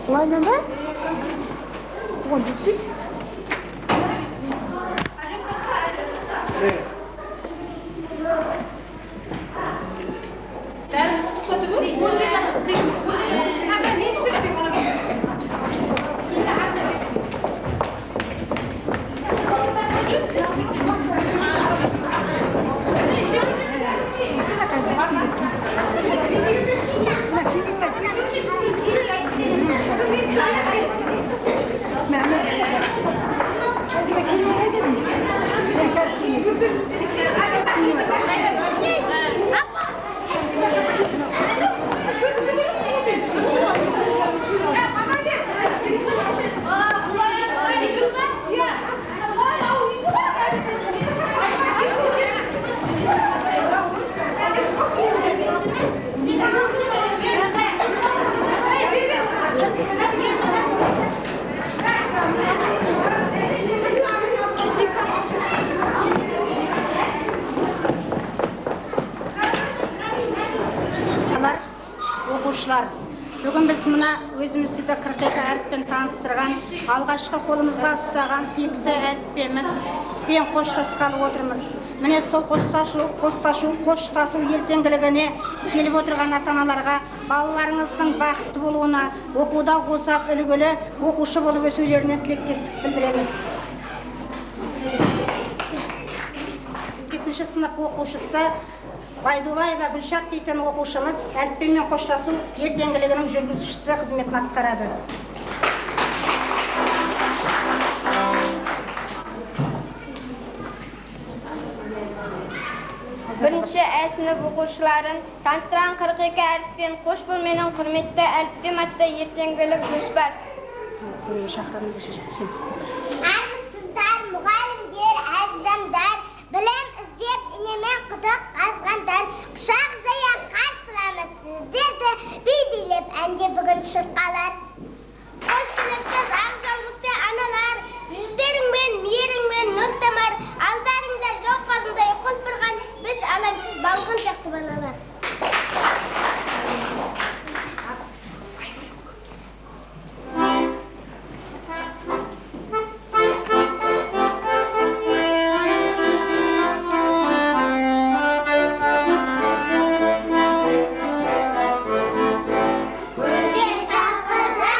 Ладно, да? Вот, здесь. Бүгін біз мұна өзімізді 42 әріппен таныстырған, алғашқы қолымызға ұстаған сүйікті әріппеміз пен қоштасқалы отырмыз. Міне сол қоштасу ертеңгілігіне келіп отырған ата-аналарға балаларыңыздың бақытты болуына, оқуда озат үлгілі оқушы болып өсулеріне тілектестік білдіреміз. 5 сынып оқушысы Байдулаева Гүлшат дейтін оқушымыз әліппемен қоштасу ертеңгілігінің жүргізушісі қызметін атқарады. Бірінші сынып оқушыларын таныстырған 42 әріппен қош бол менің құрметті әліппем атты ертеңгілік жоспар. Армысыздар, мұғалімдер, әжжандар, білім іздеп инемен құдық қазғандар, құшақ жая қарсыламыз сіздерді, би-билеп әнде бүгін шырқалар. Қош келіпсіз ақ аналар, жүздеріңмен, мейіріңмен нұр тамар, алдарыңда жоқ қалындай құлпырған, біз алаңсыз балғын жақты балалар. Gülden şakırlar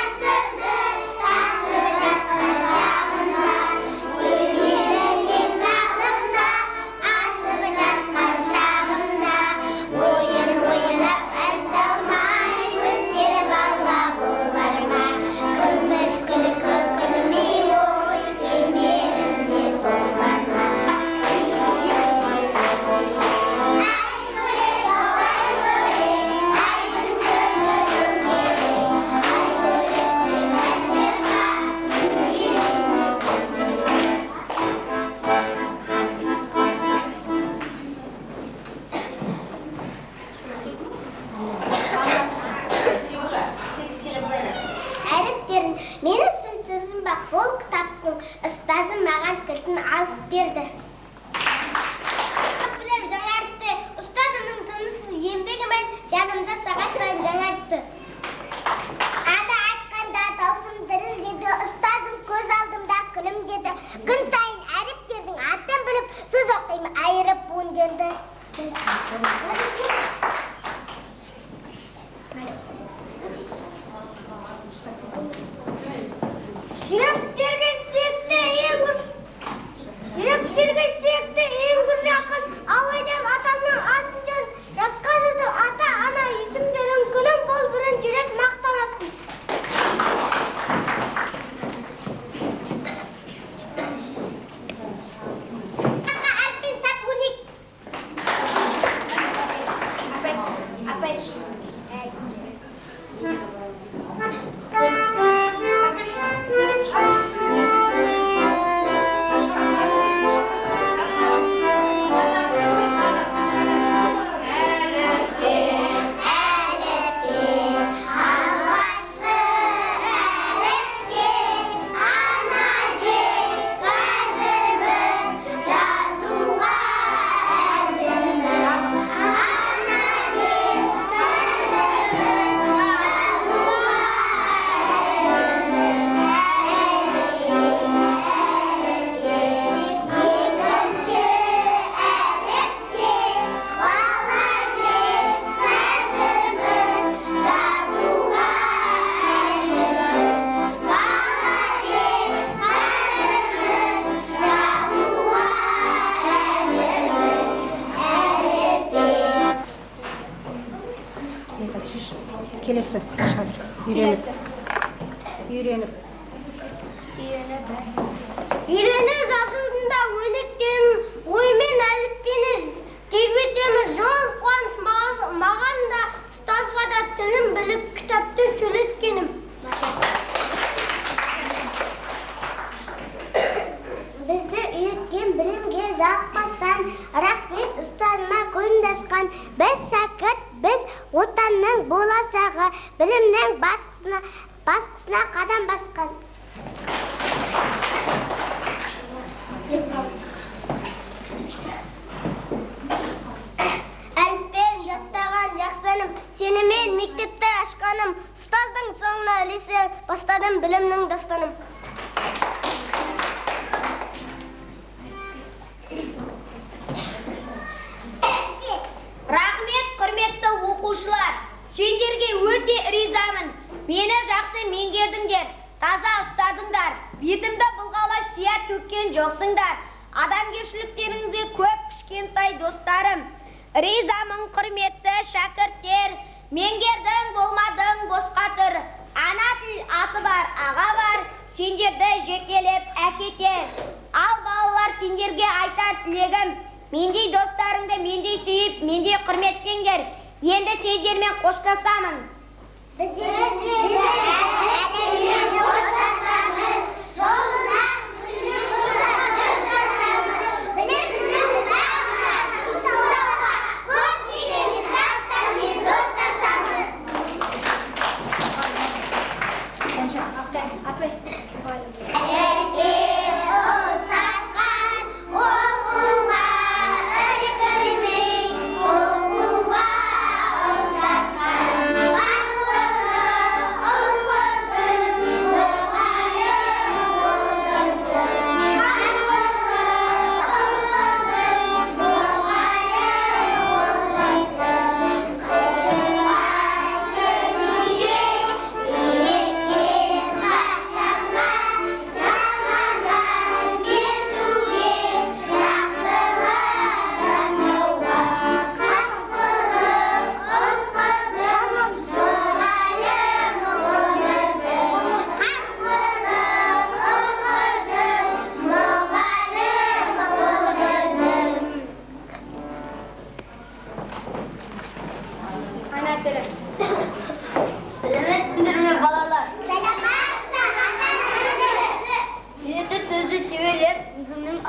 Келесі. Үйреніп. Үйреніп жазудың өнектерін оймен әліппені тербетеміз. Жол қуаныш маған да ұстазға да тілін біліп кітапты сөйлеткенім. Бізді үйреткен білімге жалықпастан, рахмет ұстазыма көңілдасқан. Біз шәкірт, біз отанның болашағы, білімнің басқысына қадам басқан. Әліппен жаттаған жақсаным, сенімен мектепті ашқаным, ұстаздың соңына ілесе бастадым білімнің дастаным. Рахмет, құрметті оқушылар, сендерге өте ризамын. Мені жақсы меңгердіңдер, таза ұстадыңдар, бетімді былғалап сия төккен жоқсыңдар. Адамгершіліктеріңізге көп кішкентай достарым. Ризамын, құрметті шәкірттер, меңгердің болмадың босқа тұр. Ана тіл аты бар, аға бар, сендерді жекелеп әкетер. Ал балалар, сендерге айтар тілегім, мендей достарыңды мендей сүйіп, мендей құрметтеңдер. Енді сендермен қоштасамын. Біз әлеммен қоштасамыз, жолына күннен қоштасамыз, білімнің бағына сусындауға көптеген кітаптармен достасамыз.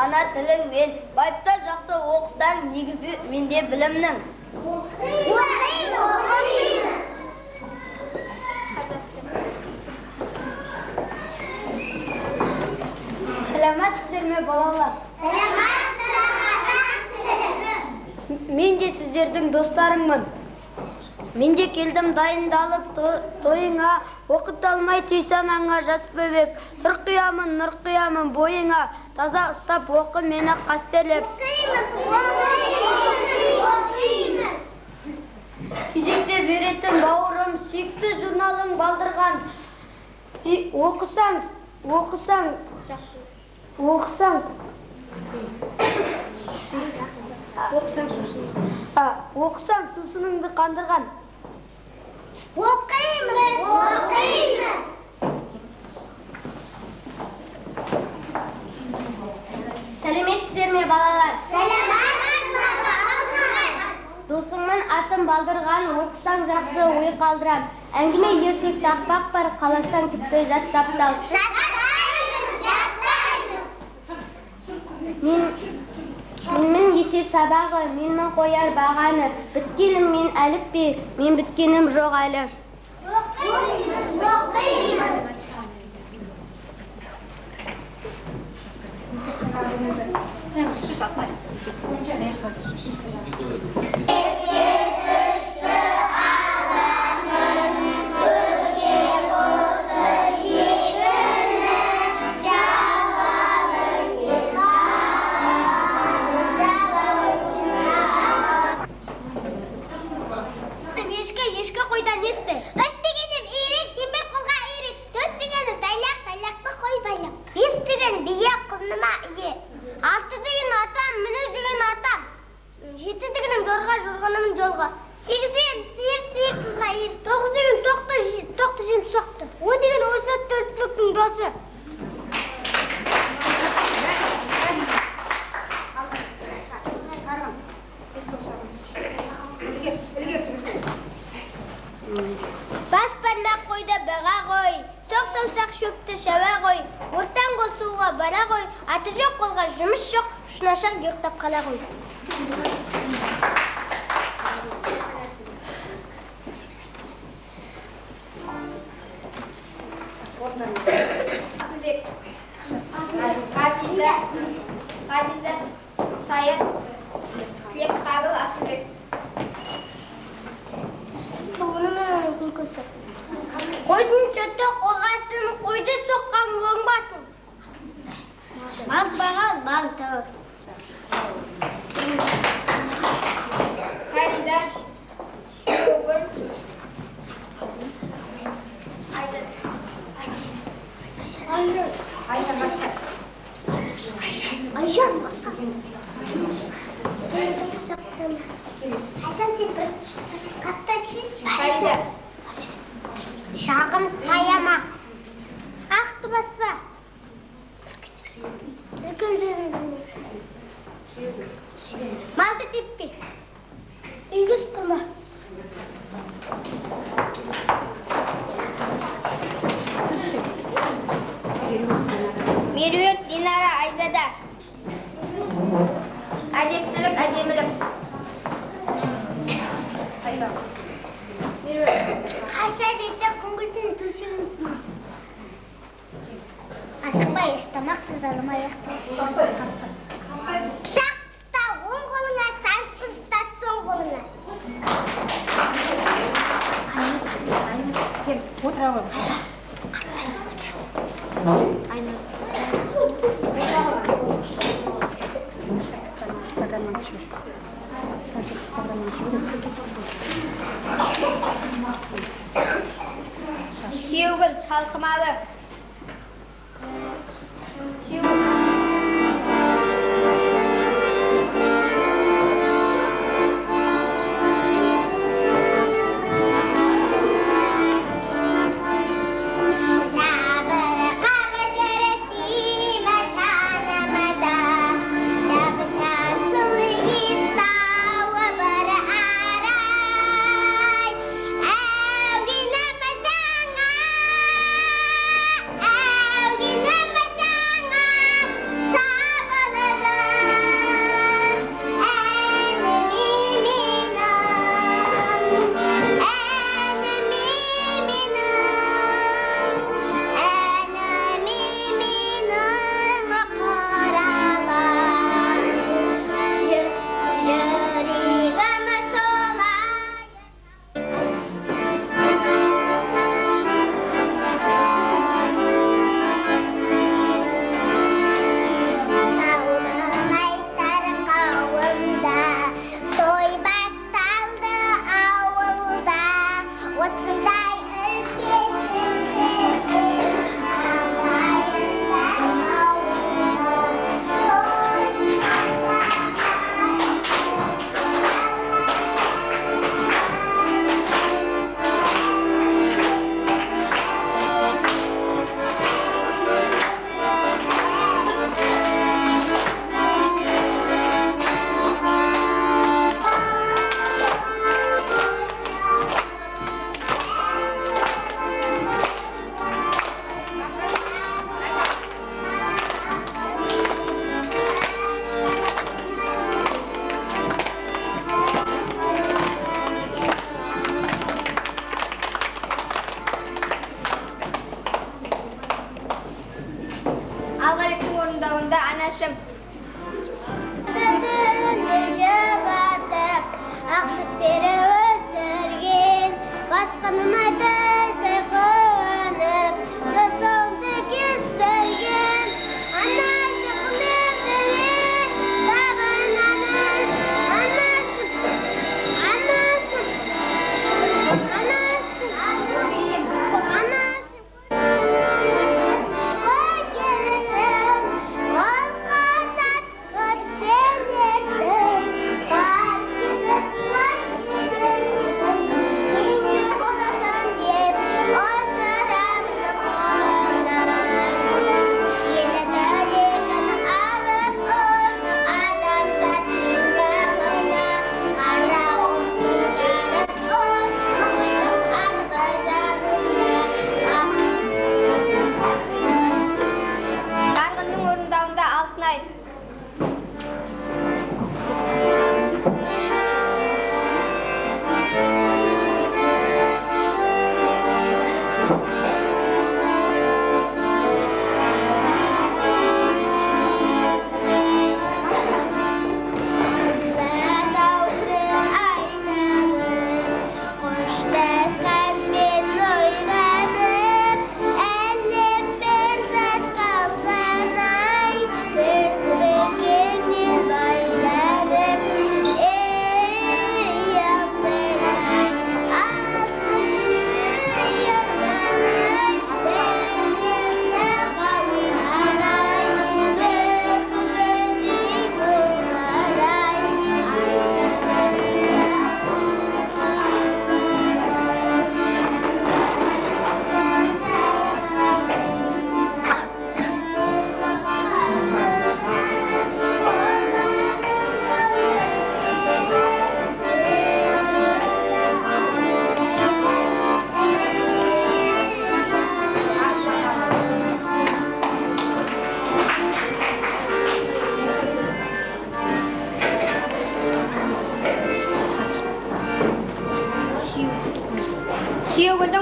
Ана тіліңмен байыпта жақсы оқыстан негізі менде білімнің. Сәлематсыздар ме балалар? Мен де сіздердің достарыңмын. Мен де келдім дайындалып тойыңа, оқыт алмай түйсанаңа жас бөбек. Сыр қиямын, нұр қиямын бойыңа, таза ұстап оқы мені қастерлеп. Кезекте беретін бауырым, сүйікті журналың балдырған. Оқысаң сусыныңды қандырған. Оқимыз. Сәлеметсіздер ме балалар? Сәлематсыздар. Досыңның атын балдырған, оқысаң жақсы ой қалдырам. Әңгіме ертек тақпақ бар, қаластан тіпті жаттап тал. Менің есеп сабағы, менің қояр бағаны, біткенім мен әліппе, мен біткенім жоқ әлі. Ешкі қойдан есті. Үш дегенім үйрек, сен бір қолға үйрек. Төрт дегенім тайлақ, тайлақты қой байлап. Бес деген бие, құлыныма ие. Алты деген атам, мінез деген атам. Жеті дегенім жорға, Жаймақ қойды баға қой, соқ саусақ шөпті шаба қой, ортан қол суға бара қой, аты жоқ қолға жұмыс жоқ, шынашақ ұйықтап қала қой. Асылбек, Ғазиза, Саят, Тілепқабыл, Асылбек. Қойдың чөті қорғасын, қойды соққан оңбасын. Бал бағал, бал тауыр. Фарида, Шөгүл, Айжан басқа. Айжан сен бір қаптатсыз. Фарида, Шағын таяма. Ақты баспа. Үлкен сөзін білмейді. Малды теппе. Үлгіс тұрма. Меруерт, Динара, Айзада. Әдептілік, әдемілік. Қаша дейті күнгісін түшіңіз. Ашықпай іштамақ тұзалымай аяқты. Пышақ тұста оң қолыңа, саншқы тұста соң қолыңа. Отыра ғой. Сүйегіл, шалқымалы. Алғабектің орындауында анашым. Ақсып бері өсірген, басқаныма дәлді қуанып, досыңды кестірген. Анашым құлетіне, саған анашым,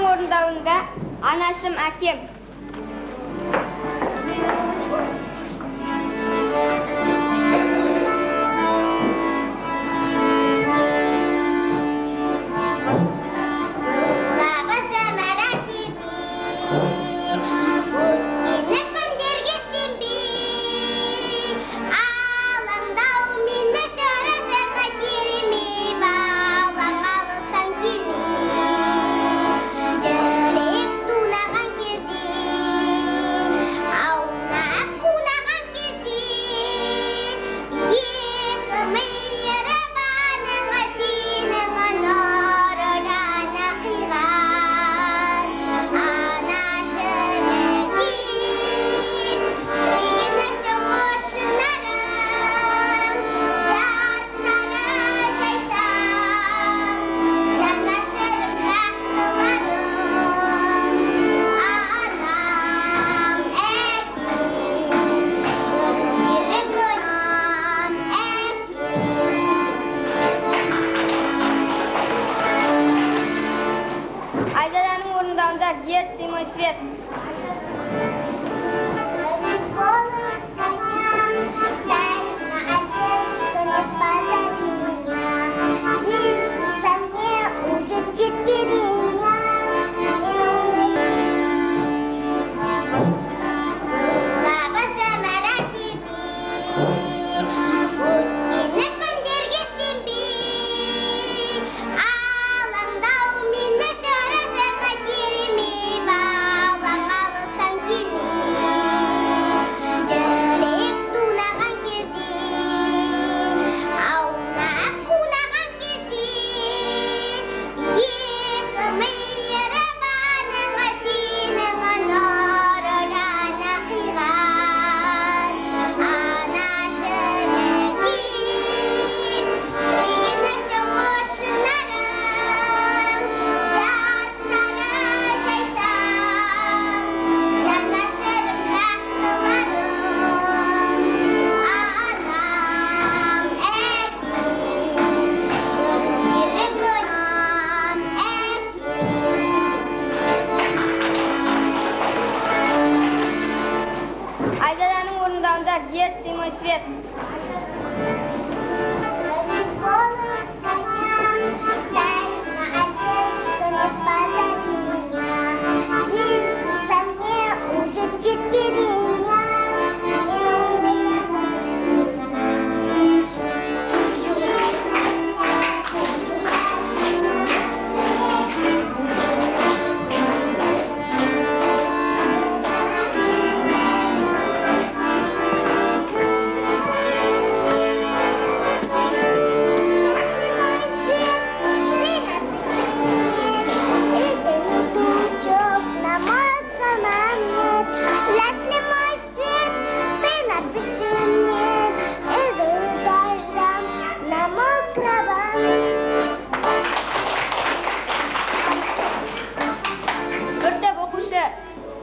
Айзаданың орындауында анашым әкем.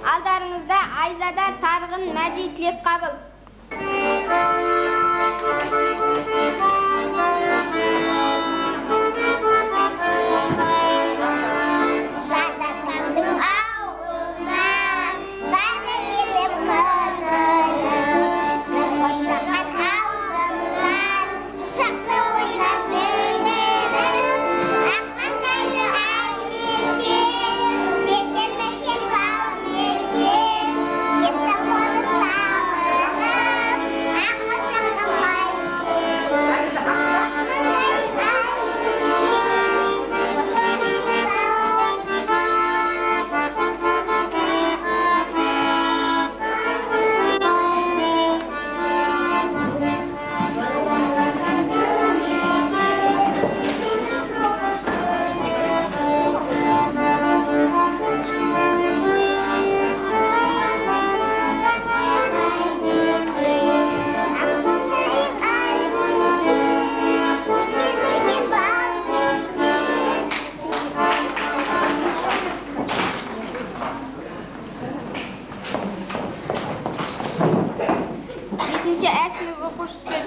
Алдарыңызда Айзада Тарғын Мәди Тілепқабыл.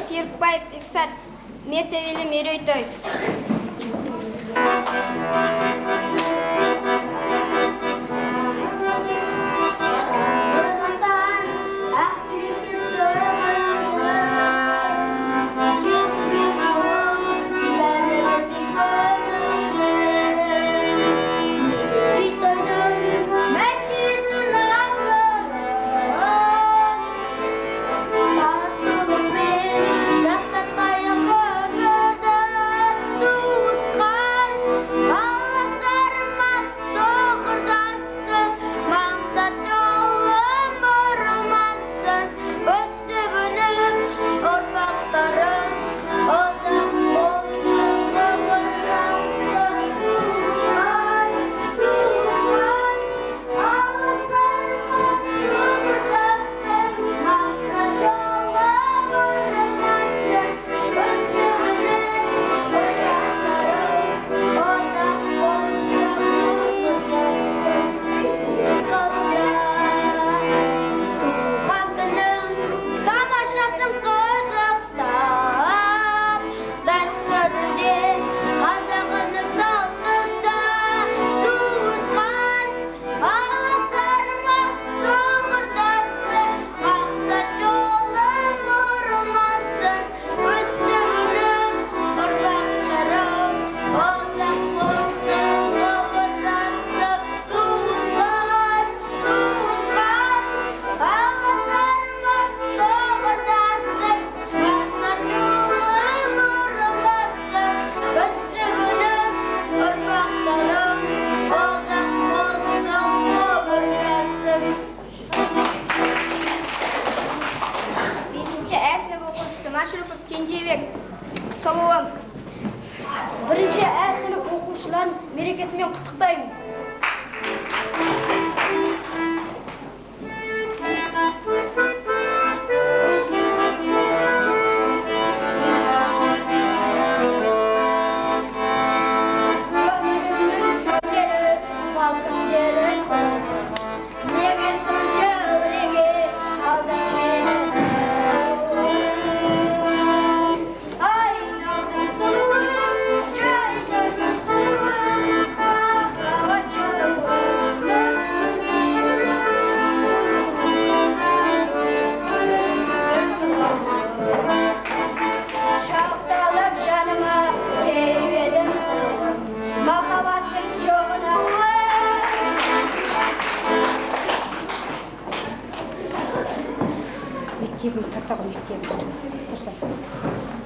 Серікбаев Иксат, мертебелі мерейтой.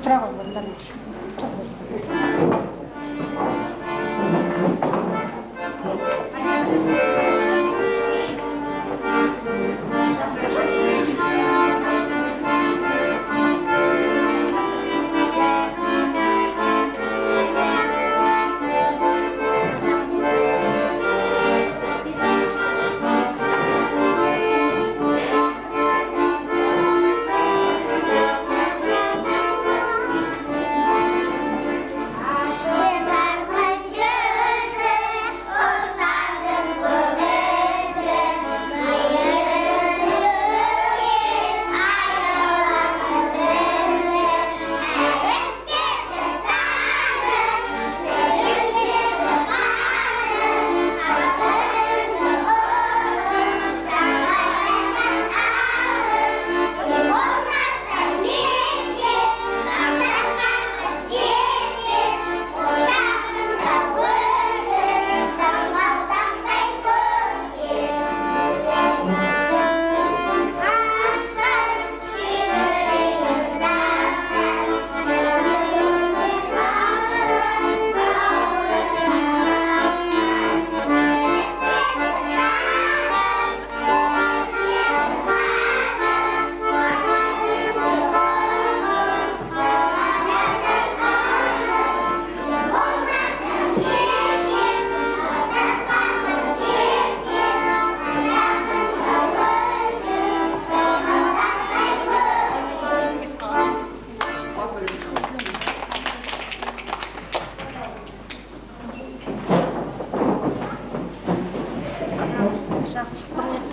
Тұра ғой, орындарына тұр.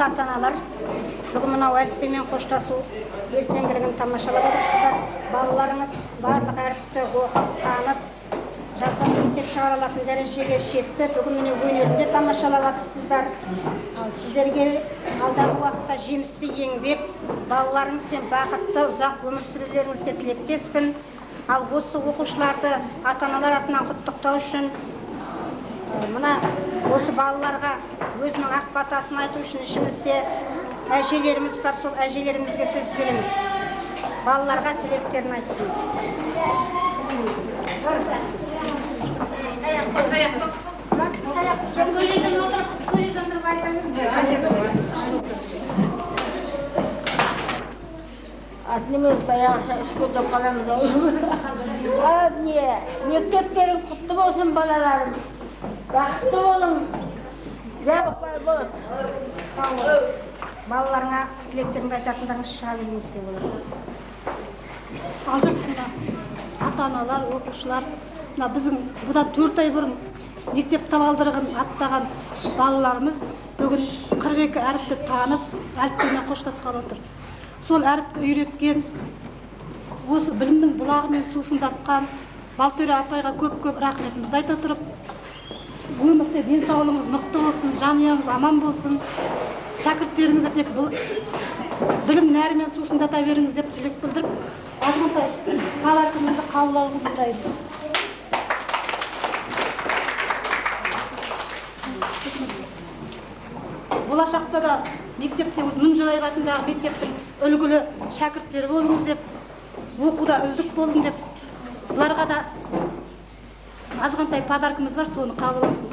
Ата-аналар, бүгін мынау әліппемен қоштасу ертеңгілігін тамашалап отырсыздар. Балаларыңыз барлық әріпті оқып, танып, жасап есеп шығара алатын дәрежеге жетті. Бүгін міне өнерінде тамашалап отырсыздар. Сіздерге алдағы уақытта жемісті еңбек, балаларыңызбен бақытты ұзақ өмір сүрулеріңізге тілектеспін. Ал осы оқушыларды ата-аналар атынан құттықтау үшін мына осы балаларға өзінің ақ батасын айту үшін ішімізде әжелеріміз бар, сол әжелерімізге сөз береміз. Балаларға тілектерін айтсын. Атнеміз баяғыша үшке деп қаламыз. Мектептерің құтты болсын балаларым. Бақытты болың. Жабықпай болады. Балаларыңа тілектеріңді айтатындарыңыз шыға беріңізге болады. Ал жақсында ата-аналар, оқушылар, біздің бұдан 4 ай бұрын мектеп табалдырығын аттаған балаларымыз бүгін 42 әріпті танып, әліппемен қоштасқалы отыр. Сол әріпті үйреткен, осы білімнің бұлағымен сусындатқан Балтөре апайға көп-көп рахметімізді айта тұрып, өмірде денсаулығыңыз мықты болсын, жанұяңыз аман болсын, шәкірттеріңізді тек білім нәрімен сусындата беріңіз деп тілек білдіріп, азғантай палатымызды қабыл алуды сұраймыз. Болашақта да мектепте Мұнжырай атындағы мектептің үлгілі шәкірттері болыңыз деп, оқуда үздік болдың деп, бұларға да азғантай подаркымыз бар, соны қабыл алсын.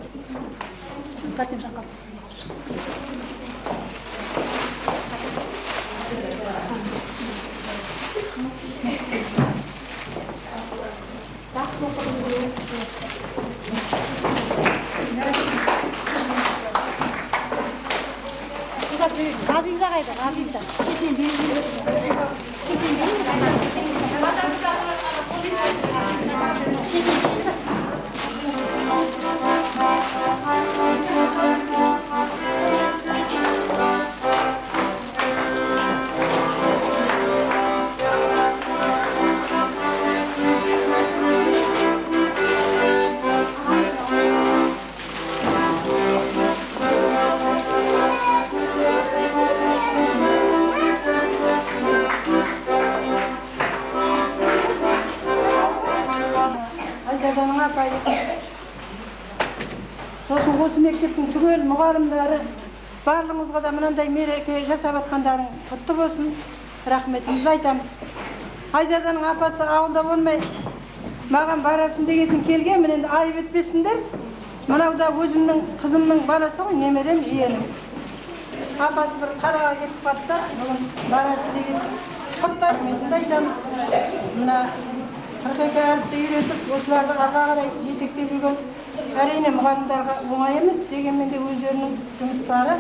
Пәтем жаққа Ғазиза қайда, Ғазиза. Сосын осы мектептің түгел мұғалімдері барлығыңызға да мынандай мереке жасап жатқандарың құтты болсын. Рахметімізді айтамыз. Айзаданың апасы ауылда болмай, маған барасың дегесін келген, мен енді айып етпесіңдер. Мынау да өзімнің қызымның баласы ғой, немерем, жиенім. Апасы бір қараға кетіп баттар, бүгін барасы дегесін. Құттар, мен айтамын. Мына 42 әріпті үйретіп, осыларды арға қарай жетектеп жүрген әрине мұғалімдарға оңай емес, дегенмен де өздерінің жұмыстары.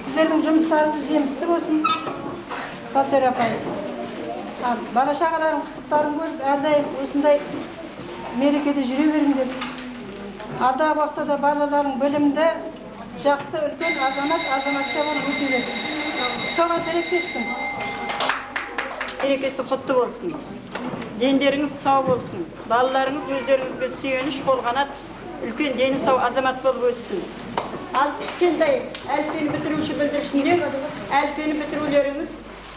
Сіздердің жұмыстарыңыз жемісті болсын, Балтөр апай. Бала шағалардың қызықтарын көріп, әрдайым осындай мерекеде жүре беріңдер. Алдағы уақытта балалардың білімді, жақсы үлкен азаматша болып өте берсін. Соған тілектеспін. Мерекесі құтты болсын. Дендеріңіз сау болсын. Балаларыңыз өздеріңізге сүйеніш болғанат, үлкен дені сау азамат болып өссін. Ал кішкентай әліппені бітіруші бүлдіршіндер, әліппені бітірулеріңіз,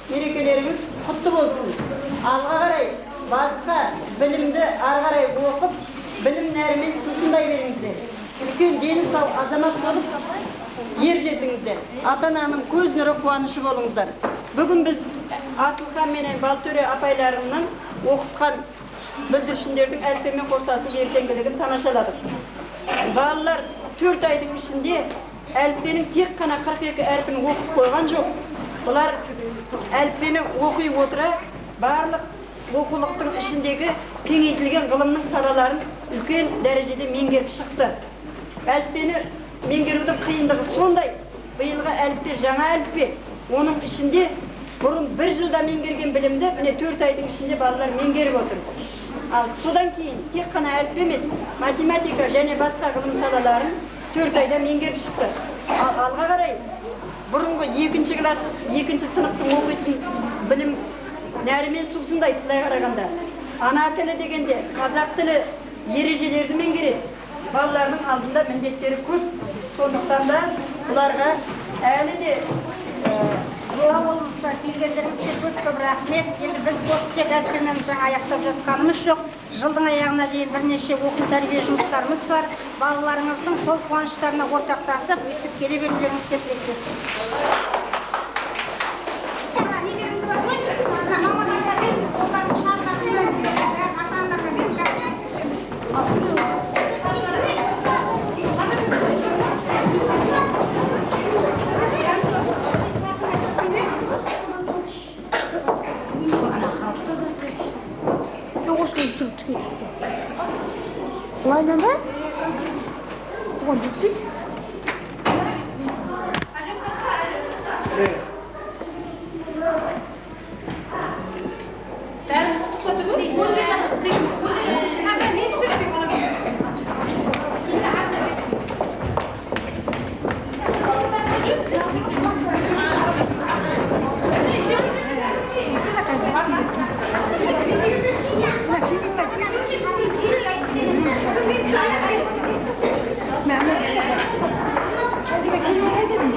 мерекелеріңіз құтты болсын. Алға қарай басқа білімді ары қарай оқып, білім нәрімен сусындай беріңіздер. Үлкен дені сау азамат болып ер жетіңіздер. Ата-ананың көз нұры қуанышы болыңыздар. Бүгін біз Асылхан менен Балтөре апайларымның оқытқан бүлдіршіндердің әліппемен қоштасып ертеңгілігін тамашаладық. Балалар 4 айдың ішінде әліппенің тек қана 42 әрпін оқып қойған жоқ. Бұлар әліппені оқи отыра барлық оқулықтың ішіндегі кеңейтілген ғылымның салаларын үлкен дәрежеде меңгеріп шықты. Әліппені меңгерудің қиындығы сондай. Биылғы әліппе жаңа әліппе. Оның ішінде бұрын 1 жылда меңгерген білімді міне 4 айдың ішінде балалар меңгеріп отыр. Ал содан кейін тек қана әліппе емес, математика және басқа ғылым салаларын 4 айда меңгеріп шықты. Ал алға қарай бұрынғы 2 класс, 2 сыныптың оқитын білім нәрімен сусындайды былай қарағанда. Ана тілі дегенде қазақ тілі ережелерді меңгереді. Балалардың алдында міндеттері көп. Сондықтан да бұларға әлі де Ауылымызға келгендеріңізге көп рахмет. Енді біз осы тек әліппемен жаңа аяқтап жатқанымыз жоқ. Жылдың аяғына дейін бірнеше оқу тәрбие жұмыстарымыз бар. Балаларыңыздың сол қуаныштарына ортақтасып, өстіп келе берулеріңізге тілектеспін. Ладно, да? Вот, тут. Hadi bakayım, ne dedin?